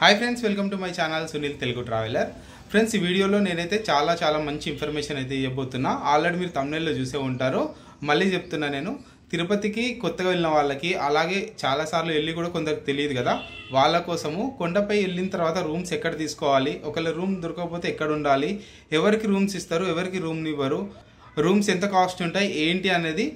Hi friends, welcome to my channel Sunil Telugu traveller. Friends, ఈ వీడియోలో నేనైతే చాలా మంచి ఇన్ఫర్మేషన్ అయితే ఇవ్వబోతున్నా. ఆల్రెడీ మీరు thumbnail-లో చూసే ఉంటారు. మళ్ళీ చెప్తున్నా, నేను తిరుపతికి కొత్తగా వెళ్ళిన వాళ్ళకి, అలాగే చాలాసార్లు వెళ్ళి కూడా కొందరికి తెలియదు కదా, వాళ్ళ కోసము కొండపై వెళ్ళిన తర్వాత రూమ్స్ ఎక్కడ తీసుకోవాలి, ఒకవేళ రూమ్ దొరకకపోతే ఎక్కడ ఉండాలి, ఎవరికి రూమ్స్ ఇస్తారు, ఎవరికి రూమ్ ఇవ్వరు, రూమ్స్ ఎంత కాస్ట్ ఉంటాయి ఏంటి అనేది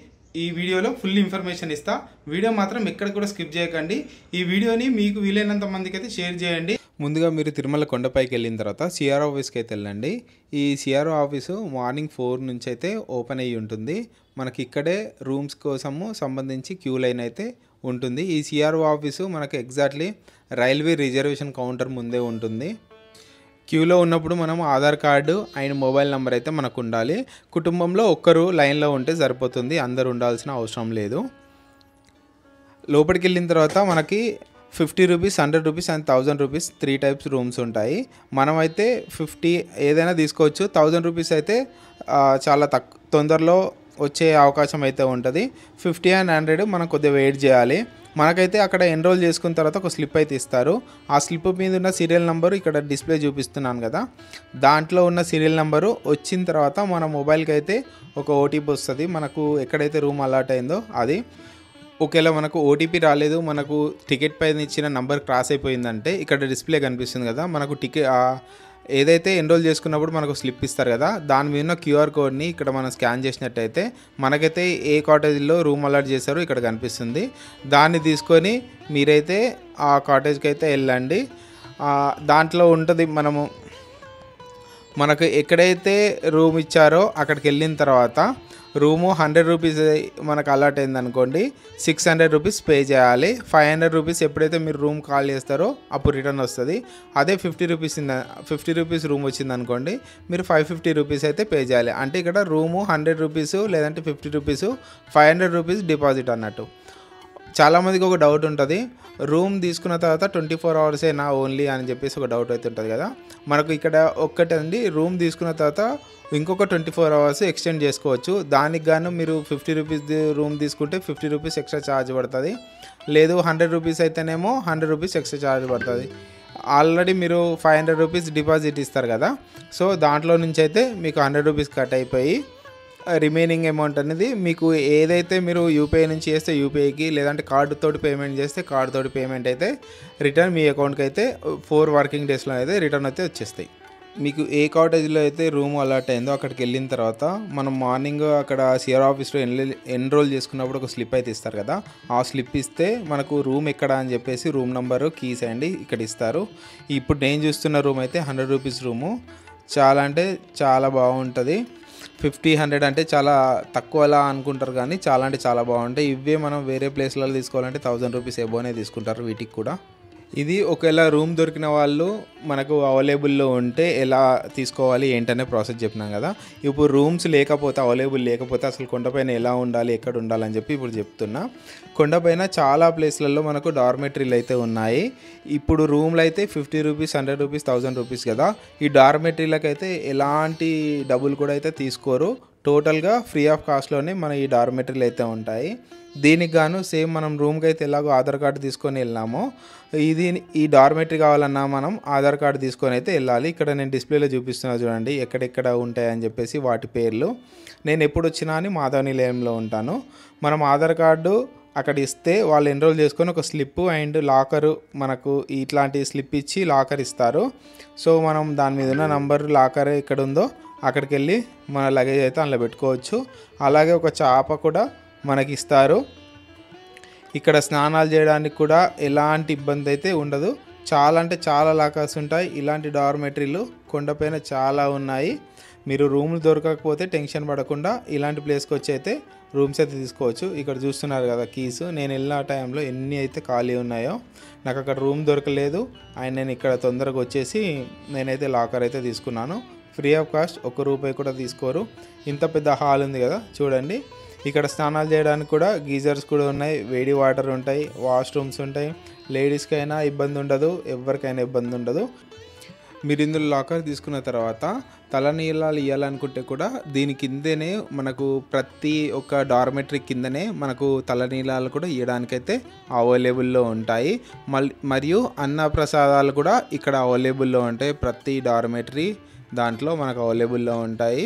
ఈ వీడియోలో ఫుల్ ఇన్ఫర్మేషన్ ఇస్తా. వీడియో మాత్రం ఎక్కడ కూడా స్కిప్ చేయకండి. ఈ వీడియోని మీకు వీలైనంత మందికి అయితే షేర్ చేయండి. ముందుగా మీరు తిరుమల కొండపైకి వెళ్ళిన తర్వాత సిఆర్ఓ ఆఫీస్కి అయితే వెళ్ళండి. ఈ సిఆర్ఓ ఆఫీసు మార్నింగ్ 4 నుంచి అయితే ఓపెన్ అయ్యి ఉంటుంది. మనకి ఇక్కడే రూమ్స్ కోసము సంబంధించి క్యూ లైన్ అయితే ఉంటుంది. ఈ సిఆర్ఓ ఆఫీసు మనకి ఎగ్జాక్ట్లీ రైల్వే రిజర్వేషన్ కౌంటర్ ముందే ఉంటుంది. క్యూలో ఉన్నప్పుడు మనం Aadhaar card and mobile number అయితే మనకు ఉండాలి. కుటుంబంలో ఒక్కరు లైన్లో ఉంటే సరిపోతుంది, అందరు ఉండాల్సిన అవసరం లేదు. లోపలికి వెళ్ళిన తర్వాత మనకి 50 rupees, 100 rupees and 1000 rupees 3 types rooms ఉంటాయి. మనమైతే 50 ఏదైనా తీసుకోవచ్చు. 1000 రూపీస్ అయితే చాలా తొందరలో వచ్చే అవకాశం అయితే ఉంటుంది. 50 అండ్ 100 మనం కొద్దిగా వెయిట్ చేయాలి. మనకైతే అక్కడ ఎన్రోల్ చేసుకున్న తర్వాత ఒక స్లిప్ అయితే ఇస్తారు. ఆ స్లిప్ మీద ఉన్న సీరియల్ నెంబరు ఇక్కడ డిస్ప్లే చూపిస్తున్నాను కదా, దాంట్లో ఉన్న సీరియల్ నెంబరు వచ్చిన తర్వాత మన మొబైల్కి అయితే ఒక ఓటీపీ వస్తుంది. మనకు ఎక్కడైతే రూమ్ అలాట్ అయిందో అది. ఒకవేళ మనకు ఓటీపీ రాలేదు, మనకు టికెట్ పైన ఇచ్చిన నెంబర్ క్రాస్ అయిపోయిందంటే ఇక్కడ డిస్ప్లే కనిపిస్తుంది కదా, మనకు టికెట్ ఏదైతే ఎన్రోల్ చేసుకున్నప్పుడు మనకు స్లిప్ ఇస్తారు కదా, దాని మీద ఉన్న క్యూఆర్ కోడ్ని ఇక్కడ మనం స్కాన్ చేసినట్టయితే మనకైతే ఏ కాటేజ్లో రూమ్ అలాట్ చేశారో ఇక్కడ కనిపిస్తుంది. దాన్ని తీసుకొని మీరైతే ఆ కాటేజ్కి అయితే వెళ్ళండి. దాంట్లో ఉంటుంది మనకు ఎక్కడైతే రూమ్ ఇచ్చారో అక్కడికి వెళ్ళిన తర్వాత రూము 100 రూపీస్ మనకు అలాట్ అయింది అనుకోండి, 600 రూపీస్ పే చేయాలి. 500 రూపీస్ ఎప్పుడైతే మీరు రూమ్ కాల్ చేస్తారో అప్పుడు రిటర్న్ వస్తుంది. అదే 50 రూపీస్ రూమ్ వచ్చింది అనుకోండి, మీరు 550 రూపీస్ అయితే పే చేయాలి. అంటే ఇక్కడ రూము 100 రూపీస్ లేదంటే 50 రూపీస్, 500 రూపీస్ డిపాజిట్ అన్నట్టు. చాలామందికి ఒక డౌట్ ఉంటుంది, రూమ్ తీసుకున్న తర్వాత 24 అవర్సేనా ఓన్లీ అని చెప్పేసి ఒక డౌట్ అయితే ఉంటుంది కదా. మనకు ఇక్కడ ఒక్కటండి, రూమ్ తీసుకున్న తర్వాత ఇంకొక 24 అవర్స్ ఎక్స్టెండ్ చేసుకోవచ్చు. దానికి గాను మీరు 50 రూపీస్ రూమ్ తీసుకుంటే 50 రూపీస్ ఎక్స్ట్రా ఛార్జ్ పడుతుంది. లేదు 100 రూపీస్ అయితేనేమో 100 రూపీస్ ఎక్స్ట్రా ఛార్జ్ పడుతుంది. ఆల్రెడీ మీరు 500 రూపీస్ డిపాజిట్ ఇస్తారు కదా, సో దాంట్లో నుంచి అయితే మీకు 100 రూపీస్ కట్ అయిపోయి రిమైనింగ్ అమౌంట్ అనేది మీకు ఏదైతే మీరు యూపీఐ నుంచి చేస్తే యూపీఐకి, లేదంటే కార్డుతోటి పేమెంట్ చేస్తే కార్డుతోటి పేమెంట్ అయితే రిటర్న్ మీ అకౌంట్కి అయితే 4 వర్కింగ్ డేస్లో అయితే రిటర్న్ అయితే వచ్చేస్తాయి. మీకు ఏ కాటేజ్లో అయితే రూమ్ అలాట్ అయిందో అక్కడికి వెళ్ళిన తర్వాత మనం మార్నింగ్ అక్కడ సిఆర్ ఆఫీస్లో ఎన్రోల్ చేసుకున్నప్పుడు ఒక స్లిప్ అయితే ఇస్తారు కదా, ఆ స్లిప్ ఇస్తే మనకు రూమ్ ఎక్కడ అని చెప్పేసి రూమ్ నెంబరు, కీస్ అండి ఇక్కడ ఇస్తారు. ఇప్పుడు నేను చూస్తున్న రూమ్ అయితే 100 రూపీస్ రూము. చాలా అంటే చాలా బాగుంటుంది. 50, 100 అంటే చాలా తక్కువలా అనుకుంటారు, కానీ చాలా అంటే చాలా బాగుంటాయి. ఇవే మనం వేరే ప్లేస్లలో తీసుకోవాలంటే 1000 రూపీస్ ఎబోనే తీసుకుంటారు వీటికి కూడా. ఇది ఒకవేళ రూమ్ దొరికిన వాళ్ళు మనకు అవైలబుల్లో ఉంటే ఎలా తీసుకోవాలి ఏంటనే ప్రాసెస్ చెప్పినాం కదా. ఇప్పుడు రూమ్స్ లేకపోతే, అవైలబుల్ లేకపోతే అసలు కొండపైన ఎలా ఉండాలి, ఎక్కడ ఉండాలని చెప్పి ఇప్పుడు చెప్తున్నా. కొండపైన చాలా ప్లేస్లలో మనకు డార్మెటరీలు అయితే ఉన్నాయి. ఇప్పుడు రూమ్లు అయితే 50 రూపీస్, 100 రూపీస్, 1000 రూపీస్ కదా. ఈ డార్మెటరీలకు అయితే ఎలాంటి డబ్బులు కూడా అయితే తీసుకోరు. టోటల్గా ఫ్రీ ఆఫ్ కాస్ట్లోనే మన ఈ డార్మెటరీలు అయితే ఉంటాయి. దీనికి గాను సేమ్ మనం రూమ్కి అయితే ఎలాగో ఆధార్ కార్డు తీసుకొని వెళ్ళామో, ఈ డార్మెటరీ కావాలన్నా మనం ఆధార్ కార్డు తీసుకొని అయితే వెళ్ళాలి. ఇక్కడ నేను డిస్ప్లేలో చూపిస్తున్నా చూడండి, ఎక్కడెక్కడ ఉంటాయని చెప్పేసి వాటి పేర్లు. నేను ఎప్పుడు వచ్చినా అని మాధవ నిలయంలో ఉంటాను. మనం ఆధార్ కార్డు అక్కడ ఇస్తే వాళ్ళు ఎన్రోల్ చేసుకొని ఒక స్లిప్ అండ్ లాకరు, మనకు ఇట్లాంటి స్లిప్ ఇచ్చి లాకర్ ఇస్తారు. సో మనం దాని మీద ఉన్న నంబర్ లాకర్ ఎక్కడ ఉందో అక్కడికి వెళ్ళి మన లగేజ్ అయితే అందులో పెట్టుకోవచ్చు. అలాగే ఒక చాప కూడా మనకి ఇస్తారు. ఇక్కడ స్నానాలు చేయడానికి కూడా ఎలాంటి ఇబ్బంది అయితే ఉండదు. చాలా అంటే చాలా లాకర్స్ ఉంటాయి. ఇలాంటి డార్మెటరీలు కొండపైన చాలా ఉన్నాయి. మీరు రూమ్లు దొరకకపోతే టెన్షన్ పడకుండా ఇలాంటి ప్లేస్కి వచ్చి అయితే రూమ్స్ అయితే తీసుకోవచ్చు. ఇక్కడ చూస్తున్నారు కదా కీస్. నేను వెళ్ళిన టైంలో ఎన్ని అయితే ఖాళీ ఉన్నాయో, నాకు అక్కడ రూమ్ దొరకలేదు అండ్ నేను ఇక్కడ తొందరగా వచ్చేసి నేనైతే లాకర్ అయితే తీసుకున్నాను. ఫ్రీ ఆఫ్ కాస్ట్, ₹1 కూడా తీసుకోరు. ఇంత పెద్ద హాల్ ఉంది కదా చూడండి. ఇక్కడ స్నానాలు చేయడానికి కూడా గీజర్స్ కూడా ఉన్నాయి, వేడి వాటర్ ఉంటాయి, వాష్రూమ్స్ ఉంటాయి. లేడీస్కి అయినా ఇబ్బంది ఉండదు, ఎవరికైనా ఇబ్బంది ఉండదు. మీరు ఇందులో లాకర్ తీసుకున్న తర్వాత తలనీలాలు ఇవ్వాలనుకుంటే కూడా దీని కిందనే మనకు ప్రతి ఒక్క డార్మెటరీ కిందనే మనకు తలనీలాలు కూడా ఇవ్వడానికైతే అవైలబుల్లో ఉంటాయి. మరియు అన్నప్రసాదాలు కూడా ఇక్కడ అవైలబుల్లో ఉంటాయి. ప్రతి డార్మెటరీ దాంట్లో మనకు అవైలబుల్లో ఉంటాయి.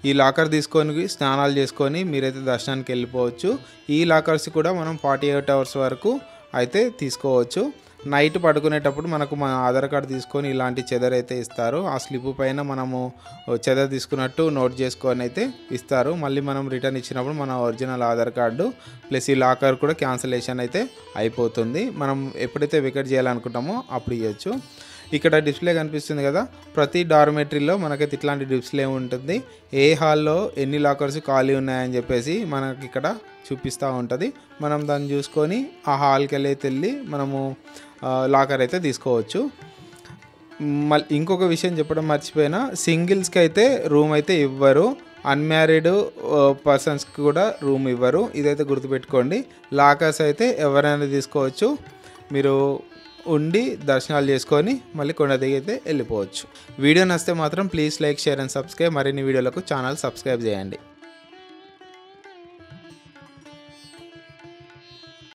ఈ లాకర్ తీసుకొని స్నానాలు చేసుకొని మీరైతే దర్శనానికి వెళ్ళిపోవచ్చు. ఈ లాకర్స్ కూడా మనం 48 అవర్స్ వరకు అయితే తీసుకోవచ్చు. నైట్ పడుకునేటప్పుడు మనకు మన ఆధార్ కార్డు తీసుకొని ఇలాంటి చెదర్ అయితే ఇస్తారు. ఆ స్లిప్ పైన మనము చెదర్ తీసుకున్నట్టు నోట్ చేసుకొని అయితే ఇస్తారు. మళ్ళీ మనం రిటర్న్ ఇచ్చినప్పుడు మన ఒరిజినల్ ఆధార్ కార్డు ప్లస్ ఈ లాకర్ కూడా క్యాన్సిలేషన్ అయితే అయిపోతుంది. మనం ఎప్పుడైతే వికెట్ చేయాలనుకుంటామో అప్పుడు ఇవ్వచ్చు. ఇక్కడ డిస్ప్లే కనిపిస్తుంది కదా, ప్రతి డార్మెటరీలో మనకైతే ఇట్లాంటి డిస్ప్లే ఉంటుంది. ఏ హాల్లో ఎన్ని లాకర్స్ ఖాళీ ఉన్నాయని చెప్పేసి మనకి ఇక్కడ చూపిస్తూ ఉంటుంది. మనం దాన్ని చూసుకొని ఆ హాల్కి వెళ్ళి మనము లాకర్ అయితే తీసుకోవచ్చు. మళ్ళీ ఇంకొక విషయం చెప్పడం మర్చిపోయినా, సింగిల్స్కి అయితే రూమ్ అయితే ఇవ్వరు. అన్మ్యారీడ్ పర్సన్స్కి కూడా రూమ్ ఇవ్వరు. ఇదైతే గుర్తుపెట్టుకోండి. లాకర్స్ అయితే ఎవరైనా తీసుకోవచ్చు. మీరు ఉండి దర్శనాలు చేసుకొని మళ్ళీ కొండ దిగి అయితే వెళ్ళిపోవచ్చు. వీడియో నచ్చితే మాత్రం please like, share and subscribe. మరిన్ని వీడియోలకు ఛానల్ సబ్స్క్రైబ్ చేయండి.